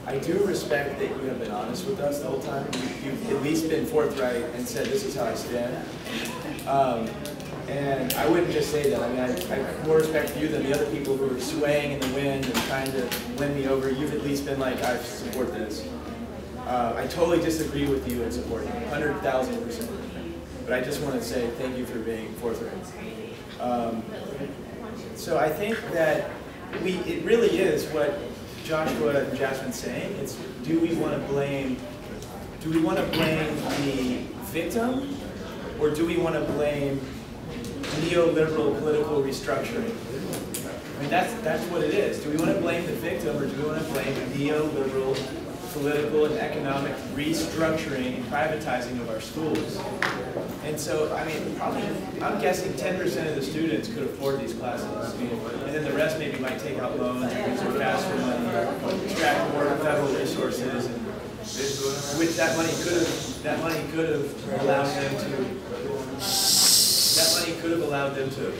I do respect that you have been honest with us the whole time. You've at least been forthright and said, this is how I stand. And I wouldn't just say that. I mean, I have more respect for you than the other people who are swaying in the wind and trying to win me over. You've at least been like, I support this. I totally disagree with you and support you, 100,000%. But I just want to say thank you for being forthright. So I think that it really is what Joshua and Jasmine's saying. It's, do we want to blame the victim, or do we want to blame neoliberal political restructuring? I mean, that's what it is. Do we want to blame the victim, or do we want to blame neoliberal political and economic restructuring and privatizing of our schools? And so, I mean, probably, I'm guessing 10% of the students could afford these classes. I mean, and then the rest maybe might take out loans, use their FAFSA money, extract more federal resources, and which that money could have allowed them to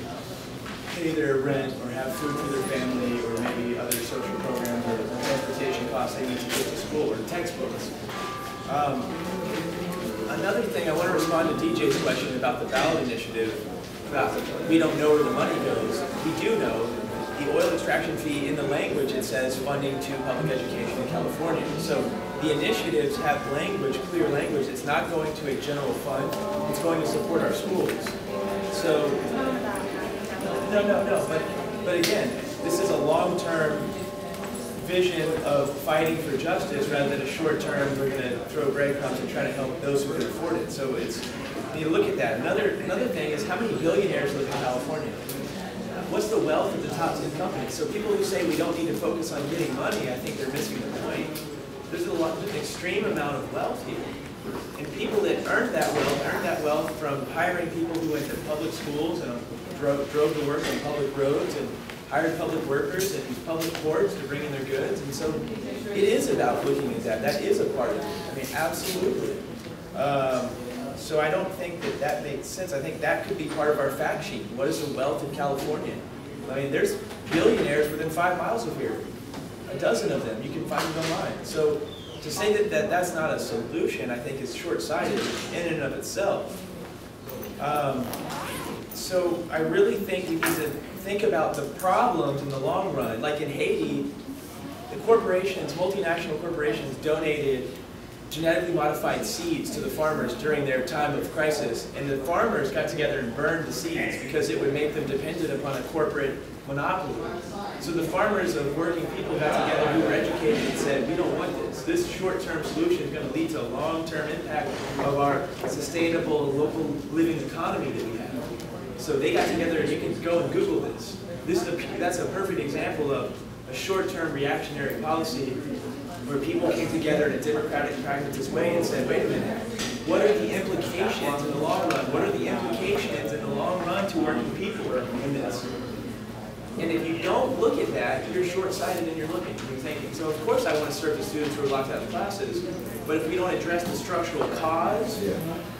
pay their rent or have food for their family, or maybe other social programs or transportation costs they need to get to school, or textbooks. Another thing, I want to respond to DJ's question about the ballot initiative, about we don't know where the money goes. We do know. The oil extraction fee, in the language, it says funding to public education in California. So the initiatives have language, clear language. It's not going to a general fund. It's going to support our schools. So, no. But again, this is a long-term vision of fighting for justice rather than a short-term, we're going to throw breadcrumbs and try to help those who can afford it. So it's, you look at that. Another thing is, how many billionaires live in California? What's the wealth of the top 10 companies? So people who say we don't need to focus on getting money, I think they're missing the point. There's an extreme amount of wealth here. And people that earned that wealth from hiring people who went to public schools and drove to work on public roads and hired public workers and public ports to bring in their goods. And so it is about looking at that. That is a part of it. I mean, absolutely. So I don't think that makes sense. I think that could be part of our fact sheet. What is the wealth of California? I mean, there's billionaires within 5 miles of here. A dozen of them. You can find them online. So to say that that's not a solution, I think, is short-sighted in and of itself. So I really think we need to think about the problems in the long run. Like in Haiti, the corporations, multinational corporations, donated genetically modified seeds to the farmers during their time of crisis, and the farmers got together and burned the seeds because it would make them dependent upon a corporate monopoly. So the farmers of working people got together who were educated and said, we don't want this. This short-term solution is going to lead to a long-term impact of our sustainable local living economy that we have. So they got together, and you can go and Google this. That's a perfect example of a short-term reactionary policy where people came together in a democratic, pragmatist way and said, wait a minute, what are the implications in the long run? What are the implications in the long run to working people in this? And if you don't look at that, you're short-sighted and you're thinking. So of course I want to serve the students who are locked out of classes, but if we don't address the structural cause,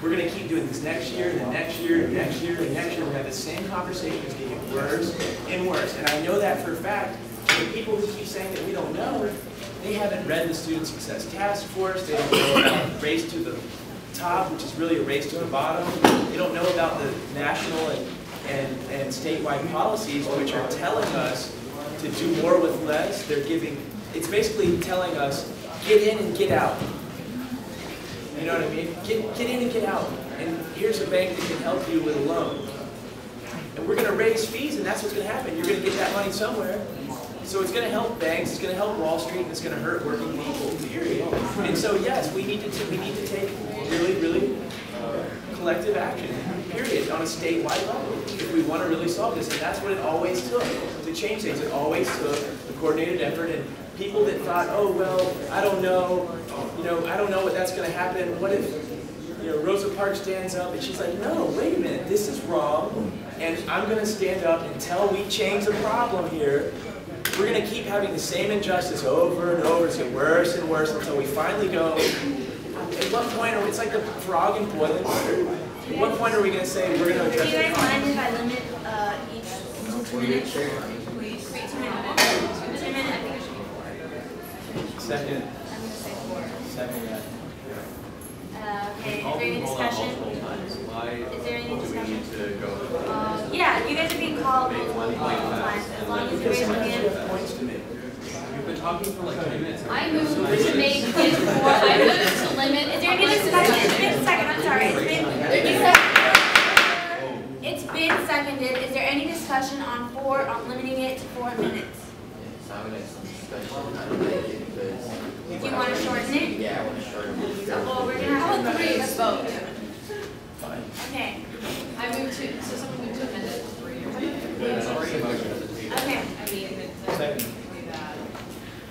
we're going to keep doing this next year, and the next year, and next year, and next year. We're going to have the same conversations getting worse and worse. And I know that for a fact. The people who keep saying that we don't know, they haven't read the Student Success Task Force. They don't know about race to the top, which is really a race to the bottom. They don't know about the national and statewide policies, which are telling us to do more with less. It's basically telling us, get in and get out. You know what I mean? Get in and get out. And here's a bank that can help you with a loan. And we're going to raise fees, and that's what's going to happen. You're going to get that money somewhere. So it's going to help banks, it's going to help Wall Street, and it's going to hurt working people, period. And so yes, we need to take really collective action, period, on a statewide level, if we want to really solve this. And that's what it always took to change things. It always took a coordinated effort, and people that thought, oh, well, I don't know what that's going to happen. What if, Rosa Parks stands up and she's like, no, wait a minute, this is wrong, and I'm going to stand up until we change the problem here. We're going to keep having the same injustice over and over. It's going to get worse and worse until we finally go. At what point it's like the frog in boiling water. At what point are we going to say we're going to address it? Do you guys mind if I limit each to 2 minutes? Please. 2 minutes. 2 minutes, I think it should be 4. Second. I'm going to say 4. Second, yeah. Okay, is there any discussion? Why Is there any do we discussion? need to go? Yeah, you guys are being called multiple times. As long as you raise your hand. Points to make. We've been talking for like 10 minutes. I moved to make it 4. I moved to limit. Is there any discussion? It's been second. I'm sorry. It's been seconded. Is there any discussion on limiting it to 4 minutes? Do you want to shorten it? Yeah, I want to shorten it. Well, we're gonna have 3. Let's vote. Fine. Okay. I moved to, so someone moved to amend it to 3 or something. There's already a motion on the table. Okay. I mean, Second.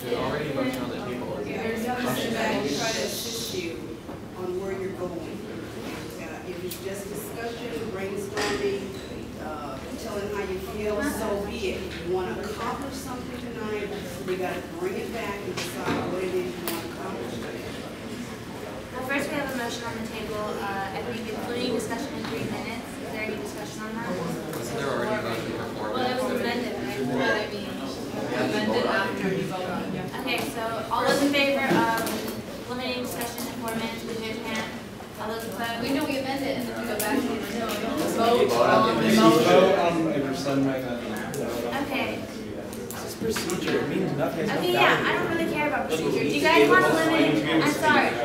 There's already a motion on the table. There's nothing that will try to assist you on where you're going. If it's just discussion, brainstorming, telling how you feel, so be it. If you want to accomplish something tonight, you got to bring it back and decide what it is you want to accomplish. Well, first we have a motion on the table. I think including discussion in 3 minutes. Is there any discussion on that? Isn't there already a motion for 4 Well, it minutes? was amended, right? what I mean. Amended after you vote on it. Okay, so all those in favor of limiting discussion to 4 minutes, please raise your hand. All those opposed? We know we amended it, and then we go back to the original. Okay. This is procedure. It means nothing. Okay, yeah, I don't really care about procedure. Do you guys want to limit it? I'm sorry. Do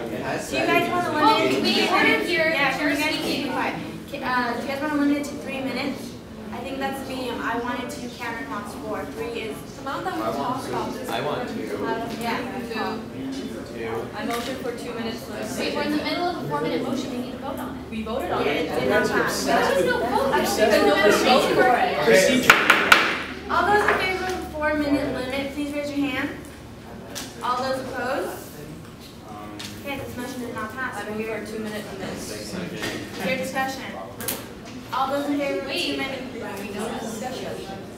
you guys want to limit it? We ordered your Yeah, can you guys speaking. be quiet? Do you guys want to limit it to 3 minutes? I think that's the medium. I wanted to counter Knox 4. 3 is. Samantha, we talked about this. I want to. Yeah. I motion for 2 minutes. Wait, we're in the middle of a 4-minute motion. We need to vote on it. We voted on Yeah, it. it did not pass. There was no vote. I don't Obsessed even know with what to vote for it. Procedure. All those in favor of the 4-minute limit, please raise your hand. All those opposed? Okay, this motion did not pass. I move for 2-minute limit. Is there discussion? All those in favor of the 2 minute? We know there's discussion.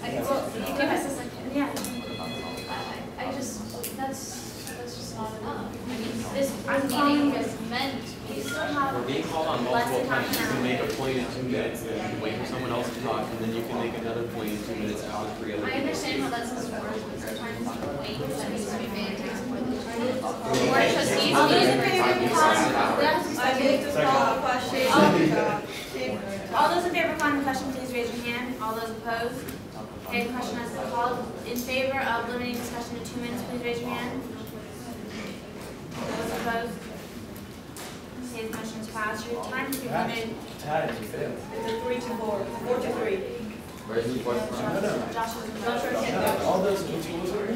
Well, you give us a second. Yeah. I just, that's just not enough. I mean, this calling meeting was meant, We still have. We're being called on less multiple than half times. You an can hour. make a point in 2 minutes, then you can wait for someone else to talk, and then you can make another point in 2 minutes after 3 other I people. understand how that system works, but sometimes the weight that needs to be made takes more than 2 minutes. Board of trustees All those in meeting. favor of calling, all those in favor of calling the question, please raise your hand. All those opposed? Okay, the question has been called. In favor of limiting discussion to 2 minutes, please raise your hand. Those opposed? Okay, the motion is passed. Your time has been limited. Times, you failed. It's a 3 to 4, 4 to 3. Where's the fourth one? Josh was All those continues are.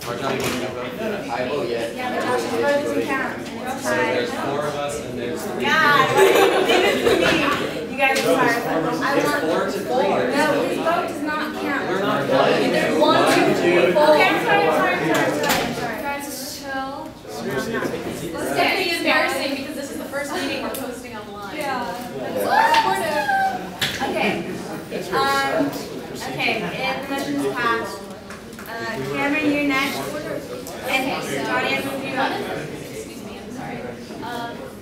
Marjohnny, can you vote? I vote yes. Yeah, but Josh's vote doesn't count. And it's So there's tied. 4 of us, and there's 3. God, why didn't you leave it for me? You guys are sorry. I It's want 4 to 3. No, his vote does not count. We're not There's done. 1, 2, 3, 4. Okay, I'm sorry. Guys, chill. Seriously, take a deep It's breath. definitely embarrassing because this is the first meeting we're posting online. Yeah. Okay. That's your sucks with procedure. Okay, and the motion is passed. Cameron, you're next. And Johnny, I move you up. Excuse me, I'm sorry.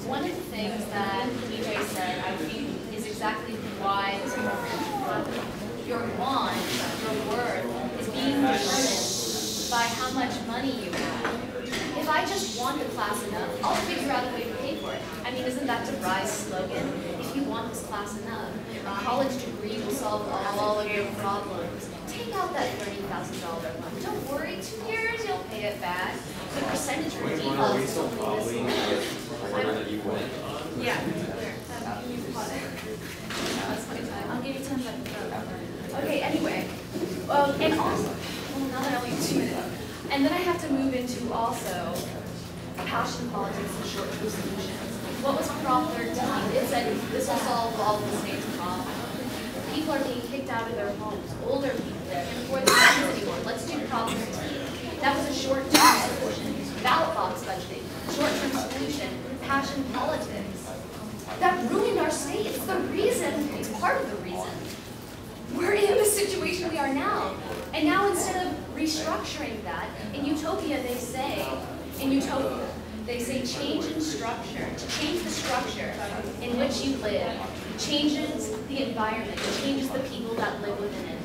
One of the things that EJ said, I think, is exactly why this your want, your worth, is being determined by how much money you have. If I just want the class enough, I'll figure out a way to pay for it. I mean, isn't that DeVry's slogan? If you want this class enough, a college degree will solve all of your problems. Take out that $30,000 loan. Don't worry, 2 years you'll pay it back. The percentage for default is only this much. Order that you went. Yeah. That's my time. I'll give you 10 seconds. Okay, anyway, and also, well, now that I only have 2 minutes, and then I have to move into also passion politics and short-term solutions. What was Prop 13? It said this will solve all of the state's problems. People are being kicked out of their homes. Older people can't afford the homes anymore. Let's do Prop 13. That was a short-term solution. Ballot box budgeting, short-term solution, passion politics. That ruined our state. It's the reason, it's part of the reason we're in the situation we are now. And now instead of restructuring that, in Utopia they say, change in structure. To change the structure in which you live changes the environment, changes the people that live within it.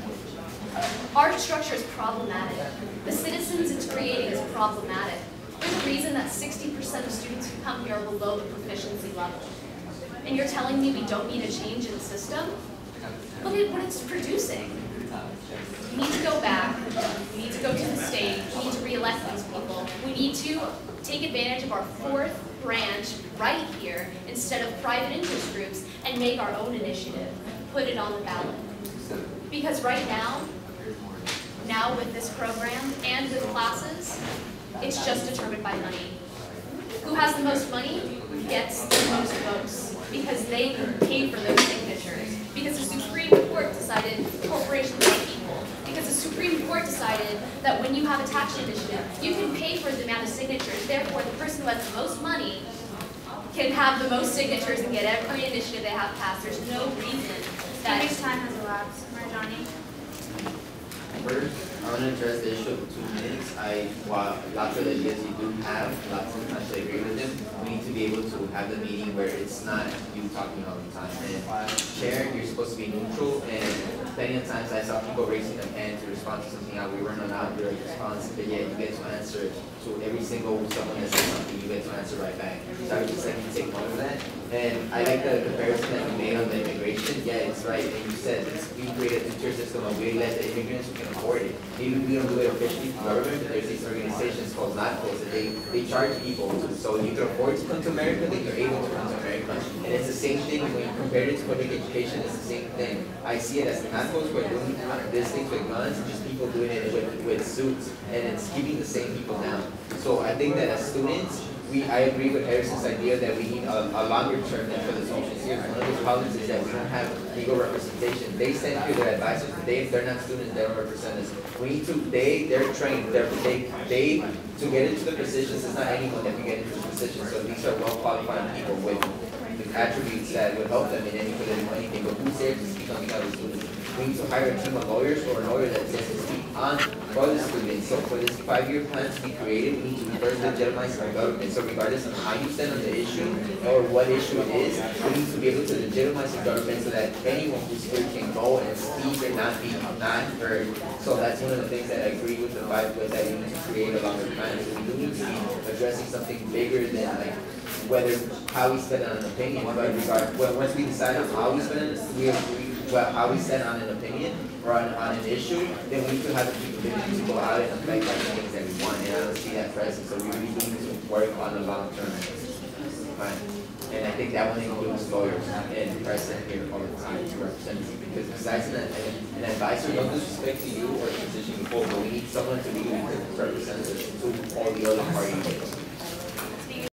Our structure is problematic. The citizens it's creating is problematic. There's a reason that 60% of students who come here are below the proficiency level. And you're telling me we don't need a change in the system? Look at what it's producing. We need to go back, we need to go to the state, we need to re-elect these people. We need to take advantage of our fourth branch right here instead of private interest groups and make our own initiative, put it on the ballot. Because right now with this program and with classes, it's just determined by money. Who has the most money gets the most votes because they can pay for those signatures. Because the Supreme Court decided corporations are people. Because the Supreme Court decided that when you have a tax initiative, you can pay for the amount of signatures. Therefore, the person who has the most money can have the most signatures and get every initiative they have passed. There's no reason that... Speaker's time has elapsed. Marjohnny? First, I want to address the issue of 2 minutes. While lots of the ideas you do have, lots of times I agree with them, we need to be able to have the meeting where it's not you talking all the time. And Chair, you're supposed to be neutral, and plenty of times I saw people raising their hand to respond to something out. We weren't allowed direct response, but yet you get to answer to every single someone that says something, you get to answer right back. So I would just like you to take note of that. And I like the comparison that you made on the immigration. Yeah, it's right. And you said we created a tier system and we let the immigrants who can afford it. Maybe we don't do it officially through government, but there's these organizations called NACOs that they charge people to, so you can afford to come to America, then you're able to come to America. And it's the same thing when you compare it to public education, it's the same thing. I see it as the NACOs who are doing these things with guns, just people doing it with suits, and it's keeping the same people down. So I think that as students, I agree with Harrison's idea that we need a longer term than for the social years. One of those problems is that we don't have legal representation. They send here their advisors, but they're not students, they don't represent us. We need to, they're trained, they to get into the positions, it's not anyone that can get into the positions. So these are well-qualified people with the attributes that would help them in any political anything, but who's there to speak on behalf of the students? We need to hire a team of lawyers or a lawyer that's there to speak on for the students. So for this 5-year plan to be created, we need to first legitimize our government. So regardless of how you stand on the issue or what issue it is, we need to be able to legitimize the government so that anyone who's here can go and speak and not be heard. So that's one of the things that I agree with the vibe with, that we need to create a longer plan. So we do need to be addressing something bigger than like how we spend on an opinion. But once we decide on how we spend, how we stand on an opinion or on an issue, then we could have the capability to go out and affect the things that we want. And I don't see that present. So we really need to work on the long term. Right. And I think that one includes lawyers and president here all the time to represent you. Because besides an advisor, no disrespect to you or the position you hold, but we need someone to really represent us to all the other parties.